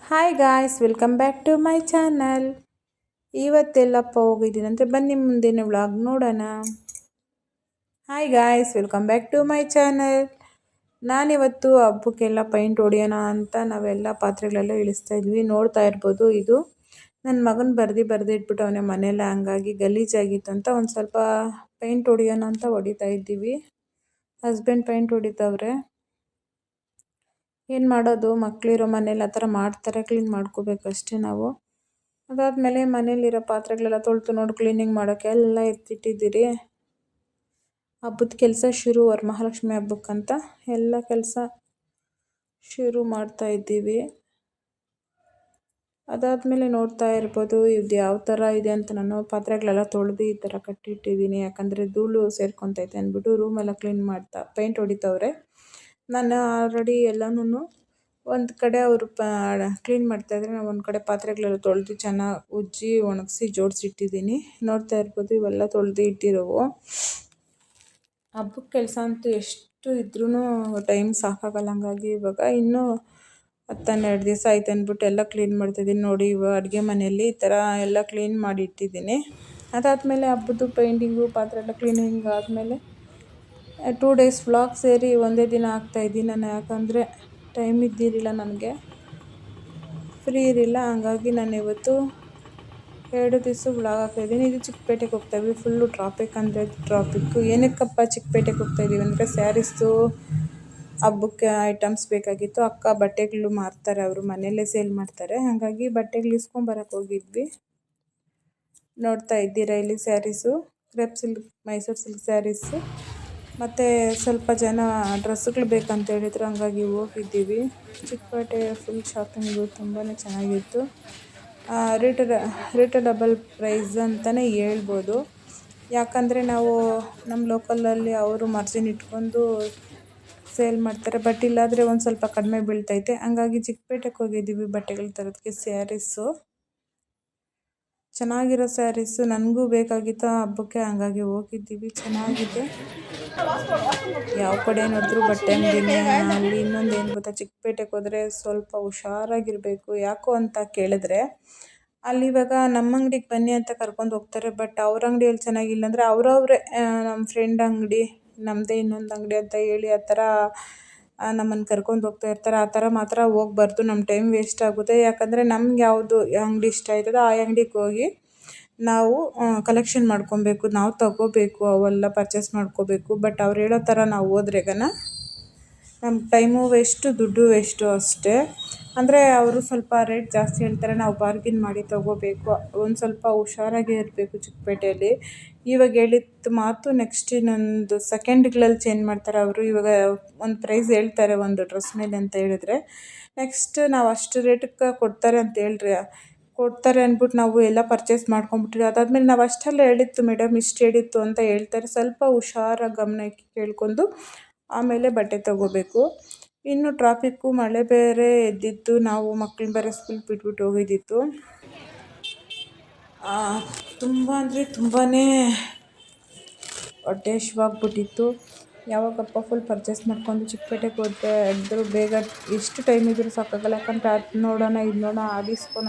Hi guys, welcome back to my channel. ಇವತ್ತೆಲ್ಲಪ್ಪ ಹೋಗಿದ್ದೀನಿ ಅಂದರೆ ಬನ್ನಿ ಮುಂದಿನ ವ್ಲಾಗ್ ನೋಡೋಣ. Hi guys, welcome back to my channel. ನಾನಿವತ್ತು ಹಬ್ಬಕ್ಕೆಲ್ಲ ಪೈಂಟ್ ಹೊಡಿಯೋಣ ಅಂತ ನಾವೆಲ್ಲ ಪಾತ್ರೆಗಳೆಲ್ಲ ಇಳಿಸ್ತಾ ಇದ್ವಿ. ನೋಡ್ತಾ ಇರ್ಬೋದು, ಇದು ನನ್ನ ಮಗನ ಬರ್ದು ಇಟ್ಬಿಟ್ಟು ಅವನೇ ಮನೆಯಲ್ಲ, ಹಂಗಾಗಿ ಗಲೀಜಾಗಿತ್ತು ಅಂತ ಒಂದು ಸ್ವಲ್ಪ ಪೈಂಟ್ ಹೊಡಿಯೋಣ ಅಂತ ಹೊಡಿತಾ ಇದ್ದೀವಿ. ಹಸ್ಬೆಂಡ್ ಪೈಂಟ್ ಹೊಡಿತವ್ರೆ. ಏನು ಮಾಡೋದು, ಮಕ್ಕಳಿರೋ ಮನೇಲಿ ಆ ಥರ ಮಾಡ್ತಾರೆ, ಕ್ಲೀನ್ ಮಾಡ್ಕೋಬೇಕು ಅಷ್ಟೇ ನಾವು. ಅದಾದಮೇಲೆ ಮನೇಲಿರೋ ಪಾತ್ರೆಗಳೆಲ್ಲ ತೊಳೆದು ಕ್ಲೀನಿಂಗ್ ಮಾಡೋಕ್ಕೆ ಎಲ್ಲ ಎತ್ತಿಟ್ಟಿದ್ದೀರಿ. ಹಬ್ಬದ ಕೆಲಸ ಶುರು, ವರಮಹಾಲಕ್ಷ್ಮಿ ಹಬ್ಬಕ್ಕಂತ ಎಲ್ಲ ಕೆಲಸ ಶುರು ಮಾಡ್ತಾ ಇದ್ದೀವಿ. ಅದಾದಮೇಲೆ ನೋಡ್ತಾ ಇರ್ಬೋದು ಇದು ಯಾವ ಥರ ಇದೆ ಅಂತ. ನಾನು ಪಾತ್ರೆಗಳೆಲ್ಲ ತೊಳೆದು ಈ ಥರ ಕಟ್ಟಿಟ್ಟಿದ್ದೀನಿ, ಯಾಕಂದರೆ ಧೂಳು ಸೇರ್ಕೊತೈತೆ ಅಂದ್ಬಿಟ್ಟು. ರೂಮೆಲ್ಲ ಕ್ಲೀನ್ ಮಾಡ್ತಾ ಪೈಂಟ್ ಹೊಡಿತವ್ರೆ. ನಾನು ಆಲ್ರೆಡಿ ಎಲ್ಲನೂ ಒಂದು ಕಡೆ ಅವರು ಕ್ಲೀನ್ ಮಾಡ್ತಾಯಿದ್ರೆ, ನಾವು ಒಂದು ಕಡೆ ಪಾತ್ರೆಗಳೆಲ್ಲ ತೊಳೆದು ಚೆನ್ನಾಗಿ ಉಜ್ಜಿ ಒಣಗಿಸಿ ಜೋಡಿಸಿಟ್ಟಿದ್ದೀನಿ. ನೋಡ್ತಾ ಇರ್ಬೋದು, ಇವೆಲ್ಲ ತೊಳೆದು ಇಟ್ಟಿರೋವು. ಹಬ್ಬದ ಕೆಲಸ ಅಂತೂ ಎಷ್ಟು ಇದ್ರೂ ಟೈಮ್ ಸಾಕಾಗಲ್ಲ. ಹಂಗಾಗಿ ಇವಾಗ ಇನ್ನೂ 10-12 ದಿವಸ ಆಯ್ತು ಅಂದ್ಬಿಟ್ಟು ಎಲ್ಲ ಕ್ಲೀನ್ ಮಾಡ್ತಾಯಿದ್ದೀನಿ. ನೋಡಿ, ಇವಾಗ ಅಡುಗೆ ಮನೆಯಲ್ಲಿ ಈ ಥರ ಎಲ್ಲ ಕ್ಲೀನ್ ಮಾಡಿ ಇಟ್ಟಿದ್ದೀನಿ. ಅದಾದಮೇಲೆ ಹಬ್ಬದ್ದು ಪೇಂಟಿಂಗು, ಪಾತ್ರೆ ಎಲ್ಲ ಕ್ಲೀನಿಂಗ್ ಆದಮೇಲೆ 2 ಡೇಸ್ ವ್ಲಾಗ್ ಸೇರಿ ಒಂದೇ ದಿನ ಹಾಕ್ತಾಯಿದ್ದೀನಿ ನಾನು. ಯಾಕಂದರೆ ಟೈಮ್ ಇದ್ದಿರಲಿಲ್ಲ, ನನಗೆ ಫ್ರೀ ಇರಲಿಲ್ಲ. ಹಂಗಾಗಿ ನಾನು ಇವತ್ತು 2 ದಿವಸ ವ್ಲಾಗ್ ಹಾಕ್ತಾಯಿದ್ದೀನಿ. ಇದು ಚಿಕ್ಕಪೇಟೆಗೆ ಹೋಗ್ತಾಯಿದ್ವಿ. ಫುಲ್ಲು ಟ್ರಾಫಿಕ್ ಅಂದರೆ ಟ್ರಾಫಿಕ್ಕು. ಏನಕ್ಕಪ್ಪ ಚಿಕ್ಕಪೇಟೆಗೆ ಹೋಗ್ತಾಯಿದ್ದೀವಿ ಅಂದರೆ, ಸ್ಯಾರೀಸ್ದು ಹಬ್ಬಕ್ಕೆ ಐಟಮ್ಸ್ ಬೇಕಾಗಿತ್ತು. ಅಕ್ಕ ಬಟ್ಟೆಗಳು ಮಾರ್ತಾರೆ, ಅವರು ಮನೆಯಲ್ಲೇ ಸೇಲ್ ಮಾಡ್ತಾರೆ. ಹಾಗಾಗಿ ಬಟ್ಟೆಗಳು ಇಸ್ಕೊಂಬರಕ್ಕೆ ಹೋಗಿದ್ವಿ. ನೋಡ್ತಾ ಇದ್ದೀರಾ ಇಲ್ಲಿ sarees, crepe silk, Mysuru silk sarees. ಮತ್ತು ಸ್ವಲ್ಪ ಜನ ಡ್ರೆಸ್ಸುಗಳು ಬೇಕಂತ ಹೇಳಿದ್ರು, ಹಂಗಾಗಿ ಹೋಗಿದ್ದೀವಿ. ಚಿಕ್ಕಪೇಟೆ ಫುಲ್ ಶಾಪಿಂಗು ತುಂಬಾ ಚೆನ್ನಾಗಿತ್ತು. ರೇಟಡಬಲ್ ಪ್ರೈಸ್ ಅಂತಲೇ ಹೇಳ್ಬೋದು. ಯಾಕಂದರೆ ನಾವು ನಮ್ಮ ಲೋಕಲಲ್ಲಿ ಅವರು ಮಾರ್ಜಿನ್ ಇಟ್ಕೊಂಡು ಸೇಲ್ ಮಾಡ್ತಾರೆ. ಬಟ್ ಇಲ್ಲಾದರೆ ಒಂದು ಸ್ವಲ್ಪ ಕಡಿಮೆ ಬೀಳ್ತೈತೆ. ಹಂಗಾಗಿ ಚಿಕ್ಕಪೇಟೆಗೆ ಹೋಗಿದ್ದೀವಿ ಬಟ್ಟೆಗಳು ತರೋದಕ್ಕೆ. ಸ್ಯಾರೀಸು ಚೆನ್ನಾಗಿರೋ ಸ್ಯಾರೀಸು ನನಗೂ ಬೇಕಾಗಿತ್ತು ಹಬ್ಬಕ್ಕೆ, ಹಂಗಾಗಿ ಹೋಗಿದ್ದೀವಿ. ಚೆನ್ನಾಗಿದೆ. ಯಾವ ಕಡೆ ನೋಡಿದ್ರು ಬಟ್ಟೆ ಅಂಗಡಿನೇ. ಅಲ್ಲಿ ಇನ್ನೊಂದು ಏನು ಗೊತ್ತಾ, ಚಿಕ್ಕಪೇಟೆಗೆ ಹೋದರೆ ಸ್ವಲ್ಪ ಹುಷಾರಾಗಿರಬೇಕು. ಯಾಕೋ ಅಂತ ಕೇಳಿದ್ರೆ, ಅಲ್ಲಿ ಇವಾಗ ನಮ್ಮ ಅಂಗಡಿಗೆ ಬನ್ನಿ ಅಂತ ಕರ್ಕೊಂಡು ಹೋಗ್ತಾರೆ. ಬಟ್ ಅವ್ರ ಅಂಗಡಿಯಲ್ಲಿ ಚೆನ್ನಾಗಿಲ್ಲ ಅಂದರೆ ಅವರವರೇ ನಮ್ಮ ಫ್ರೆಂಡ್ ಅಂಗಡಿ, ನಮ್ಮದೇ ಇನ್ನೊಂದು ಅಂಗಡಿ ಅಂತ ಹೇಳಿ ಆ ಥರ ನಮ್ಮನ್ನು ಕರ್ಕೊಂಡು ಹೋಗ್ತಾ ಇರ್ತಾರೆ. ಆ ಥರ ಮಾತ್ರ ಹೋಗ್ಬಾರ್ದು, ನಮ್ಮ ಟೈಮ್ ವೇಸ್ಟ್ ಆಗುತ್ತೆ. ಯಾಕಂದರೆ ನಮ್ಗೆ ಯಾವುದು ಅಂಗಡಿ ಇಷ್ಟ ಆಯ್ತದೋ ಆ ಅಂಗಡಿಗೆ ಹೋಗಿ ನಾವು ಕಲೆಕ್ಷನ್ ಮಾಡ್ಕೊಬೇಕು, ನಾವು ತಗೋಬೇಕು, ಅವೆಲ್ಲ ಪರ್ಚೇಸ್ ಮಾಡ್ಕೋಬೇಕು. ಬಟ್ ಅವ್ರು ಹೇಳೋ ಥರ ನಾವು ಹೋದ್ರೆಗನ ನಮ್ಮ ಟೈಮು ವೇಸ್ಟು, ದುಡ್ಡು ವೇಸ್ಟು ಅಷ್ಟೇ. ಅಂದರೆ ಅವರು ಸ್ವಲ್ಪ ರೇಟ್ ಜಾಸ್ತಿ ಹೇಳ್ತಾರೆ, ನಾವು ಬಾರ್ಗಿನ್ ಮಾಡಿ ತಗೋಬೇಕು. ಒಂದು ಸ್ವಲ್ಪ ಹುಷಾರಾಗೇ ಇರಬೇಕು ಚಿಕ್ಕಪೇಟೆಯಲ್ಲಿ. ಇವಾಗ ಹೇಳಿದ ಮಾತು ನೆಕ್ಸ್ಟ್ ಇನ್ನೊಂದು ಸೆಕೆಂಡ್ಗಳಲ್ಲಿ ಚೇಂಜ್ ಮಾಡ್ತಾರೆ ಅವರು. ಇವಾಗ ಒಂದು ಪ್ರೈಸ್ ಹೇಳ್ತಾರೆ ಒಂದು ಡ್ರೆಸ್ ಮೇಲೆ ಅಂತ ಹೇಳಿದ್ರೆ, ನೆಕ್ಸ್ಟ್ ನಾವು ಅಷ್ಟು ರೇಟಕ್ಕೆ ಕೊಡ್ತಾರೆ ಅಂದ್ಬಿಟ್ಟು ನಾವು ಎಲ್ಲ ಪರ್ಚೇಸ್ ಮಾಡ್ಕೊಂಬಿಟ್ರಿ. ಅದಾದಮೇಲೆ ನಾವು ಅಷ್ಟೆಲ್ಲ ಹೇಳಿತ್ತು ಮೇಡಮ್, ಇಷ್ಟು ಹೇಳಿತ್ತು ಅಂತ ಹೇಳ್ತಾರೆ. ಸ್ವಲ್ಪ ಹುಷಾರಾಗಿ ಗಮನ ಇಕ್ಕಿ ಕೇಳ್ಕೊಂಡು ಆಮೇಲೆ ಬಟ್ಟೆ ತೊಗೋಬೇಕು. ಇನ್ನು ಟ್ರಾಫಿಕ್ಕು, ಮಳೆ ಬೇರೆ ಎದ್ದಿತ್ತು. ನಾವು ಮಕ್ಕಳು ಬೇರೆ ಸ್ಕೂಲ್ ಬಿಟ್ಬಿಟ್ಟು ಹೋಗಿದ್ದಿತ್ತು. ತುಂಬ ಅಂದರೆ ತುಂಬಾ ಹೊಟ್ಟೆ ಹಶ್ವಾಗ್ಬಿಟ್ಟಿತ್ತು. ಯಾವಾಗಪ್ಪ ಫುಲ್ ಪರ್ಚೇಸ್ ಮಾಡ್ಕೊಂಡು ಚಿಕ್ಕಪೇಟೆಗೆ ಹೋದ್ರೆ ಬೇಗ ಎಷ್ಟು ಟೈಮ್ ಇದ್ರೂ ಸಾಕಾಗಲ್ಲ. ಯಾಕಂದರೆ ಅದು ನೋಡೋಣ, ಇದು ನೋಡೋಣ, ಅದು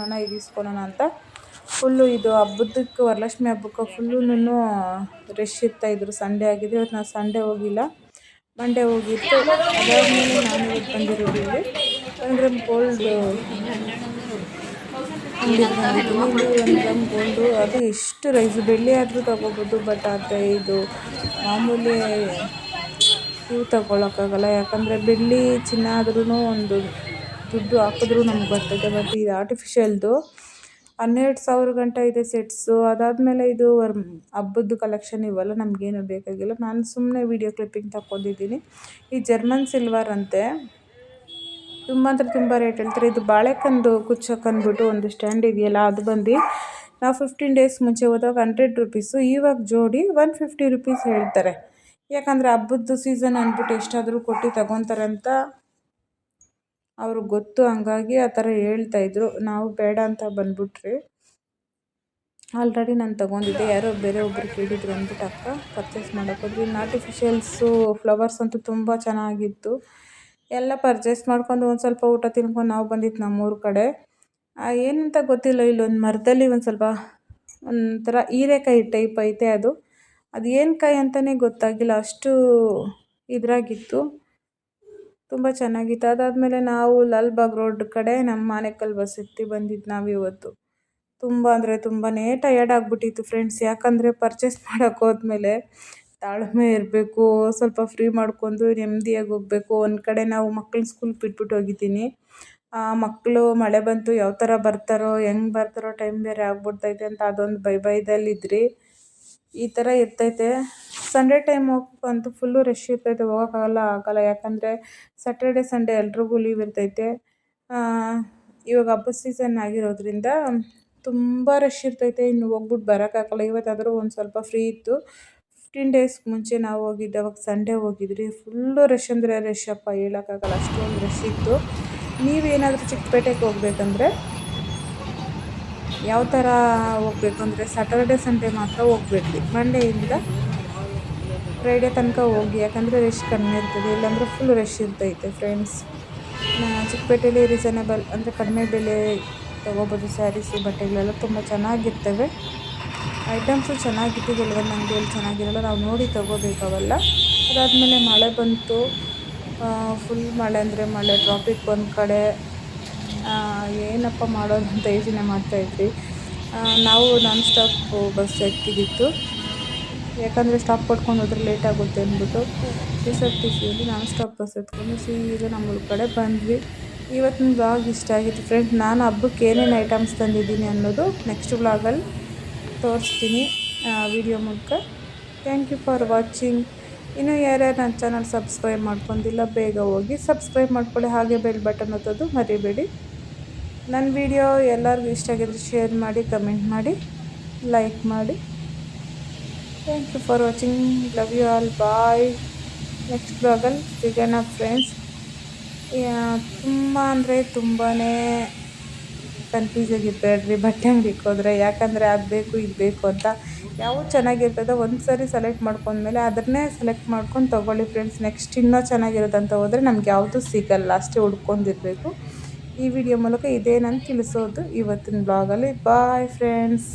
ಇಸ್ಕೊಳೋಣ ಅಂತ ಫುಲ್ಲು. ಇದು ಹಬ್ಬದಕ್ಕೆ, ವರಲಕ್ಷ್ಮಿ ಹಬ್ಬಕ್ಕೆ ಫುಲ್ಲೂ ರಶ್ ಇರ್ತಾಯಿದ್ರು. ಸಂಡೇ ಆಗಿದೆ. ಇವತ್ತು ನಾವು ಸಂಡೇ ಹೋಗಿಲ್ಲ, ಮಂಡೇ ಹೋಗಿತ್ತು. ಅದಾದಮೇಲೆ ನಾನು ಇವತ್ತು ಬಂದಿರೋದು ಇಲ್ಲಿ 1 ಗ್ರಾಮ್ ಗೋಲ್ಡ್ ಅಂಗಡಿಗೆ ಬಂದಿದ್ದೀನಿ. ಇಲ್ಲಿ 1 ಗ್ರಾಮ್ ಗೋಲ್ಡು ಅದು ಎಷ್ಟು ರೈಸು, ಬೆಳ್ಳಿ ಆದರೂ ತೊಗೋಬೋದು. ಬಟ್ ಆದರೆ ಇದು ಮಾಮೂಲಿ ಇವು ತೊಗೊಳಕ್ಕಾಗಲ್ಲ. ಯಾಕಂದರೆ ಬೆಳ್ಳಿ, ಚಿನ್ನ ಆದ್ರೂ ಒಂದು ದುಡ್ಡು ಹಾಕಿದ್ರೂ ನಮ್ಗೆ ಬರ್ತೈತೆ. ಬಟ್ ಇದು ಆರ್ಟಿಫಿಷಿಯಲ್ದು 12,000 ಗಂಟ ಇದೆ ಸೆಟ್ಸು. ಅದಾದಮೇಲೆ ಇದು ಹಬ್ಬದ್ದು ಕಲೆಕ್ಷನ್ ಇವೆಲ್ಲ ನಮಗೇನು ಬೇಕಾಗಿಲ್ಲ. ನಾನು ಸುಮ್ಮನೆ ವೀಡಿಯೋ ಕ್ಲಿಪ್ಪಿಂಗ್ ತಗೊಂಡಿದ್ದೀನಿ. ಈ ಜರ್ಮನ್ ಸಿಲ್ವರ್ ಅಂತೆ, ತುಂಬ ಅಂದರೆ ತುಂಬ ರೇಟ್ ಹೇಳ್ತಾರೆ. ಇದು ಬಾಳೆಕಂದು ಕುಚ್ಚಕ್ಕಂದ್ಬಿಟ್ಟು ಒಂದು ಸ್ಟ್ಯಾಂಡ್ ಇದೆಯಲ್ಲ, ಅದು ಬಂದು ನಾವು 15 ಡೇಸ್ ಮುಂಚೆ ಹೋದಾಗ 100 ರೂಪೀಸು. ಇವಾಗ ಜೋಡಿ 150 ರೂಪೀಸ್ ಹೇಳ್ತಾರೆ. ಯಾಕಂದರೆ ಹಬ್ಬದ್ದು ಸೀಸನ್ ಅಂದ್ಬಿಟ್ಟು ಎಷ್ಟಾದರೂ ಕೊಟ್ಟು ತಗೊತಾರೆ ಅಂತ ಅವ್ರಿಗೆ ಗೊತ್ತು. ಹಂಗಾಗಿ ಆ ಥರ ಹೇಳ್ತಾಯಿದ್ರು. ನಾವು ಬೇಡ ಅಂತ ಬಂದ್ಬಿಟ್ರಿ. ಆಲ್ರೆಡಿ ನಾನು ತೊಗೊಂಡಿದ್ದೆ, ಯಾರೋ ಬೇರೆ ಒಬ್ಬರು ಕೇಳಿದ್ರು ಅಂದ್ಬಿಟ್ಟು ಅಕ್ಕ ಪರ್ಚೇಸ್ ಮಾಡೋಕ್ಕೋದ್ವಿ. ಇನ್ನು ಆರ್ಟಿಫಿಷಿಯಲ್ಸು ಫ್ಲವರ್ಸ್ ಅಂತೂ ತುಂಬ ಚೆನ್ನಾಗಿತ್ತು. ಎಲ್ಲ ಪರ್ಚೇಸ್ ಮಾಡ್ಕೊಂಡು ಒಂದು ಸ್ವಲ್ಪ ಊಟ ತಿನ್ಕೊಂಡು ನಾವು ಬಂದಿದ್ದು ನಮ್ಮೂರ ಕಡೆ. ಏನಂತ ಗೊತ್ತಿಲ್ಲ, ಇಲ್ಲೊಂದು ಮರದಲ್ಲಿ ಒಂದು ಸ್ವಲ್ಪ ಒಂಥರ ಹೀರೆಕಾಯಿ ಟೈಪ್ ಐತೆ. ಅದು ಏನು ಕಾಯಿ ಅಂತಲೇ ಗೊತ್ತಾಗಿಲ್ಲ, ಅಷ್ಟು ಇದ್ರಾಗಿತ್ತು. ತುಂಬ ಚೆನ್ನಾಗಿತ್ತು. ಅದಾದಮೇಲೆ ನಾವು ಲಾಲ್ಬಾಗ್ ರೋಡ್ ಕಡೆ ನಮ್ಮ ಆನೇಕಲ್ ಬಸ್ ಹತ್ತಿ ಬಂದಿದ್ದು ನಾವಿವತ್ತು. ತುಂಬ ಅಂದರೆ ತುಂಬಾ ಟಯರ್ಡ್ ಆಗಿಬಿಟ್ಟಿತ್ತು ಫ್ರೆಂಡ್ಸ್. ಯಾಕಂದರೆ ಪರ್ಚೇಸ್ ಮಾಡೋಕ್ಕೆ ಹೋದ್ಮೇಲೆ ತಾಳ್ಮೆ ಇರಬೇಕು, ಸ್ವಲ್ಪ ಫ್ರೀ ಮಾಡ್ಕೊಂಡು ನೆಮ್ಮದಿಯಾಗಿ ಹೋಗಬೇಕು. ಒಂದು ಕಡೆ ನಾವು ಮಕ್ಕಳನ್ನ ಸ್ಕೂಲ್ಗೆ ಬಿಟ್ಬಿಟ್ಟು ಹೋಗಿದ್ದೀನಿ. ಮಕ್ಕಳು ಮಳೆ ಬಂತು ಯಾವ ಥರ ಬರ್ತಾರೋ ಹೆಂಗೆ ಬರ್ತಾರೋ ಟೈಮ್ ಬೇರೆ ಆಗ್ಬಿಡ್ತೈತೆ ಅಂತ ಅದೊಂದು ಭಯದಲ್ಲಿದ್ರಿ. ಈ ಥರ ಇರ್ತೈತೆ. ಸಂಡೇ ಟೈಮ್ ಹೋಗಕ್ಕಂತೂ ಫುಲ್ಲು ರಶ್ ಇರ್ತೈತೆ, ಆಗಲ್ಲ. ಯಾಕಂದರೆ ಸ್ಯಾಟರ್ಡೆ ಸಂಡೇ ಎಲ್ರಿಗೂ ಲೀವ್ ಇರ್ತೈತೆ. ಇವಾಗ ಹಬ್ಬದ ಸೀಸನ್ ಆಗಿರೋದ್ರಿಂದ ತುಂಬ ರಶ್ ಇರ್ತೈತೆ. ಇನ್ನು ಹೋಗ್ಬಿಟ್ಟು ಬರೋಕ್ಕಾಗಲ್ಲ. ಇವತ್ತಾದರೂ ಒಂದು ಸ್ವಲ್ಪ ಫ್ರೀ ಇತ್ತು. 15 ಡೇಸ್ ಮುಂಚೆ ನಾವು ಹೋಗಿದ್ದು, ಅವಾಗ ಸಂಡೇ ಹೋಗಿದ್ರಿ. ಫುಲ್ಲು ರಶ್ ಅಂದರೆ ರಶ್ ಅಪ್ಪ, ಹೇಳೋಕ್ಕಾಗಲ್ಲ, ಅಷ್ಟೊಂದು ರಶ್ ಇತ್ತು. ನೀವೇನಾದರೂ ಚಿಕ್ಕಪೇಟೆಗೆ ಹೋಗ್ಬೇಕಂದ್ರೆ ಯಾವ ಥರ ಹೋಗ್ಬೇಕು ಅಂದರೆ ಸ್ಯಾಟರ್ಡೆ ಸಂಡೇ ಮಾತ್ರ ಹೋಗ್ಬೇಡ್ರಿ. ಮಂಡೆಯಿಂದ ಫ್ರೈಡೇ ತನಕ ಹೋಗಿ, ಯಾಕಂದರೆ ರಶ್ ಕಡಿಮೆ ಇರ್ತದೆ. ಇಲ್ಲಾಂದರೆ ಫುಲ್ ರಶ್ ಇರ್ತೈತೆ ಫ್ರೆಂಡ್ಸ್. ಚಿಕ್ಕಪೇಟೆಯಲ್ಲಿ ರೀಸನೇಬಲ್ ಅಂದರೆ ಕಡಿಮೆ ಬೆಲೆ ತೊಗೋಬೋದು. ಸ್ಯಾರೀಸು ಬಟ್ಟೆಗಳೆಲ್ಲ ತುಂಬ ಚೆನ್ನಾಗಿರ್ತವೆ. ಐಟಮ್ಸು ಚೆನ್ನಾಗಿತ್ತು. ಕೆಲವೊಂದು ಅಂಗಡಿಯಲ್ಲಿ ಚೆನ್ನಾಗಿರಲ್ಲ, ನಾವು ನೋಡಿ ತೊಗೋಬೇಕು ಅವೆಲ್ಲ. ಅದಾದಮೇಲೆ ಮಳೆ ಬಂತು, ಫುಲ್ ಮಳೆ ಅಂದರೆ ಮಳೆ. ಟ್ರಾಫಿಕ್ ಒಂದು ಕಡೆ, ಏನಪ್ಪ ಮಾಡೋದು ಅಂತ ಯೋಚನೆ ಮಾಡ್ತಾಯಿದ್ವಿ. ನಾವು ನಾನ್ ಸ್ಟಾಪ್ ಬಸ್ ಎತ್ತಿದ್ದಿತ್ತು, ಯಾಕಂದರೆ ಸ್ಟಾಪ್ ಕೊಟ್ಕೊಂಡು ಹೋದ್ರೆ ಲೇಟ್ ಆಗುತ್ತೆ ಅಂದ್ಬಿಟ್ಟು KSRTCಯಲ್ಲಿ ನಾನ್ ಸ್ಟಾಪ್ ಬಸ್ ಎತ್ಕೊಂಡು ಸೀದಾ ನಮ್ಮ ಕಡೆ ಬಂದ್ವಿ. ಇವತ್ತಿನ ಬ್ಲಾಗ್ ಇಷ್ಟ ಆಗಿತ್ತು ಫ್ರೆಂಡ್ಸ್. ನಾನು ಹಬ್ಬಕ್ಕೆ ಏನೇನು ಐಟಮ್ಸ್ ತಂದಿದ್ದೀನಿ ಅನ್ನೋದು ನೆಕ್ಸ್ಟ್ ಬ್ಲಾಗಲ್ಲಿ ತೋರಿಸ್ತೀನಿ ವಿಡಿಯೋ ಮೂಲಕ. Thank you for watching. ಇನ್ನೂ ಯಾರ್ಯಾರು ನನ್ನ ಚಾನಲ್ ಸಬ್ಸ್ಕ್ರೈಬ್ ಮಾಡ್ಕೊಂಡಿಲ್ಲ ಬೇಗ ಹೋಗಿ ಸಬ್ಸ್ಕ್ರೈಬ್ ಮಾಡ್ಕೊಳ್ಳಿ. ಹಾಗೆ ಬೆಲ್ ಬಟನ್ ಒತ್ತೋದು ಮರಿಬೇಡಿ. ನನ್ನ ವಿಡಿಯೋ ಎಲ್ಲರಿಗೂ ಇಷ್ಟ ಆಗಿದ್ರೆ ಶೇರ್ ಮಾಡಿ, ಕಮೆಂಟ್ ಮಾಡಿ, ಲೈಕ್ ಮಾಡಿ. Thank you for watching. Love you all. Bye. Next ಬ್ಲಾಗಲ್ಲಿ ಸಿಗೋಣ ಫ್ರೆಂಡ್ಸ್. ತುಂಬ ಅಂದರೆ ತುಂಬಾ ಕನ್ಫ್ಯೂಸ್ ಆಗಿರಬೇಡ್ರಿ ಬಟ್ಟೆ ಅಂಗಡಿಗೆ ಹೋದರೆ. ಯಾಕಂದರೆ ಅದು ಬೇಕು ಇದು ಬೇಕು ಅಂತ ಯಾವುದು ಚೆನ್ನಾಗಿರ್ತದೋ ಒಂದು ಸರಿ ಸೆಲೆಕ್ಟ್ ಮಾಡ್ಕೊಂಡ್ಮೇಲೆ ಅದನ್ನೇ ಸೆಲೆಕ್ಟ್ ಮಾಡ್ಕೊಂಡು ತೊಗೊಳ್ಳಿ ಫ್ರೆಂಡ್ಸ್. ನೆಕ್ಸ್ಟ್ ಇನ್ನೂ ಚೆನ್ನಾಗಿರೋದಂತ ಹೋದರೆ ನಮ್ಗೆ ಯಾವುದೂ ಸಿಗಲ್ಲ, ಅಷ್ಟೇ ಹುಡ್ಕೊಂಡಿರಬೇಕು. ಈ ವಿಡಿಯೋ ಮೂಲಕ ಇದೇ ನಾನು ತಿಳಿಸೋದು ಇವತ್ತಿನ ಬ್ಲಾಗಲ್ಲಿ. Bye friends.